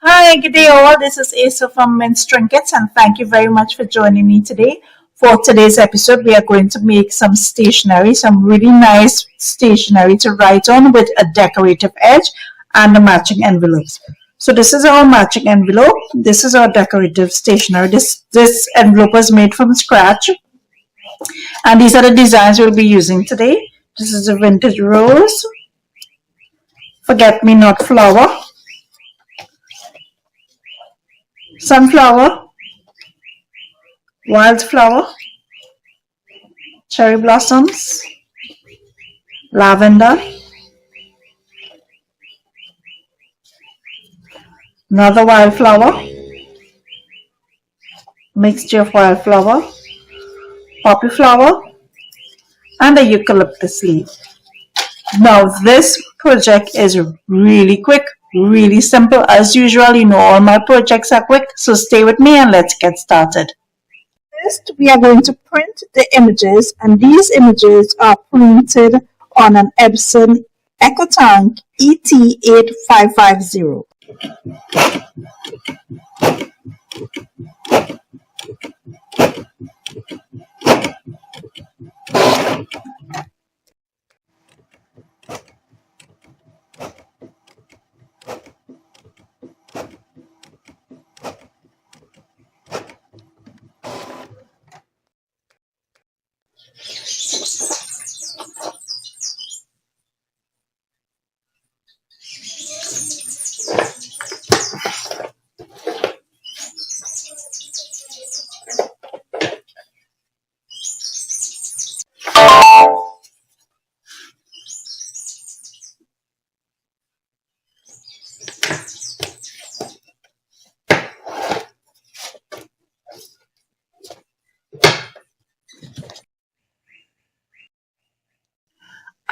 Hi, good day all. This is Asa from Men's Trinkets, and thank you very much for joining me today. For today's episode, we are going to make some stationery, some really nice stationery to write on with a decorative edge and the matching envelopes. So this is our matching envelope. This is our decorative stationery. This envelope was made from scratch, and these are the designs we'll be using today. This is a vintage rose, forget me not flower, sunflower, wildflower, cherry blossoms, lavender, another wildflower, mixture of wildflower, poppy flower, and a eucalyptus leaf. Now this project is really quick, really simple. As usual, you know all my projects are quick, so stay with me and let's get started. First, we are going to print the images, and these images are printed on an Epson EcoTank ET8550.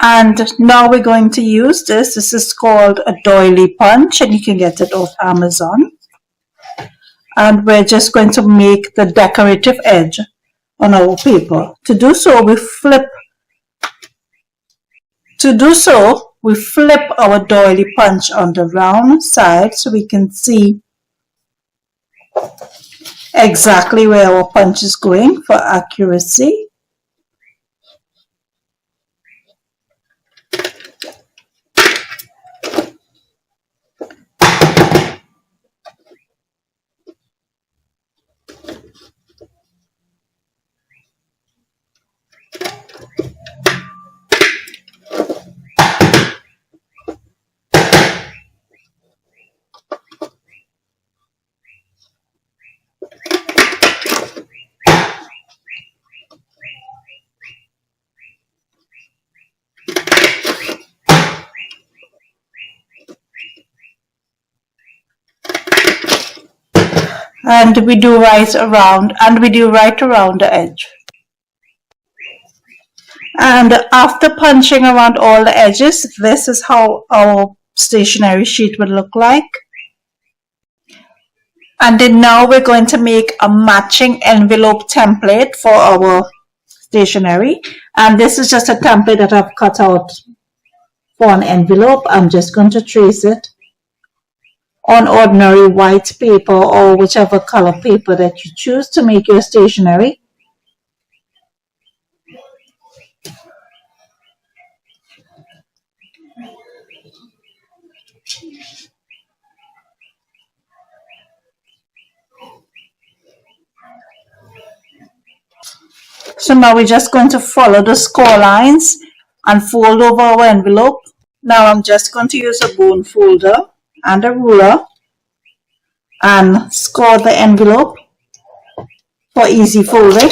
And now we're going to use this. This is called a doily punch, and you can get it off Amazon. And we're just going to make the decorative edge on our paper. To do so, we flip our doily punch on the round side so we can see exactly where our punch is going for accuracy. And we do right around the edge. And after punching around all the edges, this is how our stationery sheet would look like. And then now we're going to make a matching envelope template for our stationery. And this is just a template that I've cut out for an envelope. I'm just going to trace it on ordinary white paper or whichever color paper that you choose to make your stationery. So now we're just going to follow the score lines and fold over our envelope. Now I'm just going to use a bone folder and a ruler and score the envelope for easy folding.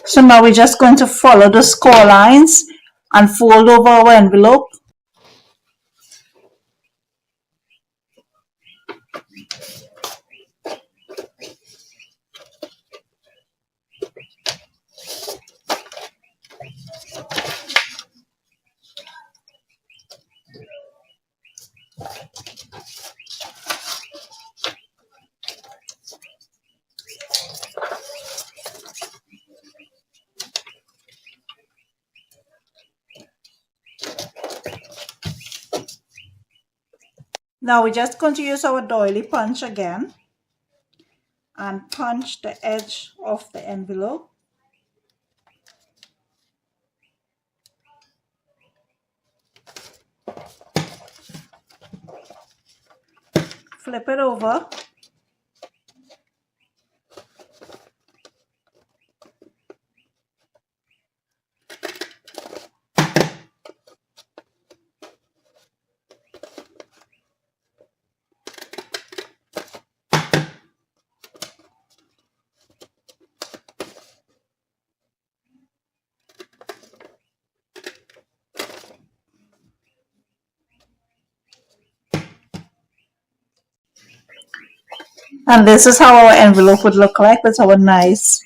So now we're just going to follow the score lines and fold over our envelope. Now we're just going to use our doily punch again and punch the edge of the envelope. Flip it over. And this is how our envelope would look like with our nice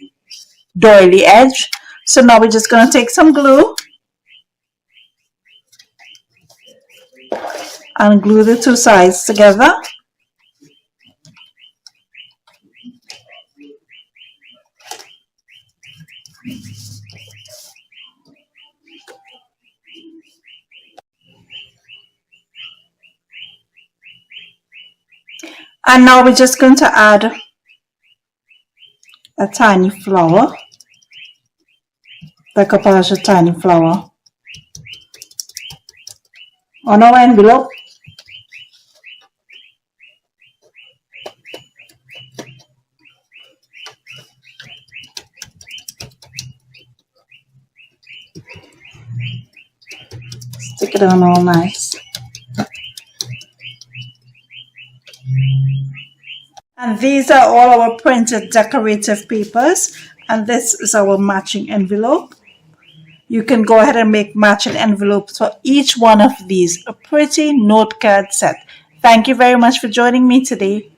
doily edge. So now we're just going to take some glue and glue the two sides together. And now we're just going to add a tiny flower, decoupage a tiny flower on our envelope. Stick it on all nice. And these are all our printed decorative papers, and this is our matching envelope. You can go ahead and make matching envelopes for each one of these, a pretty note card set. Thank you very much for joining me today.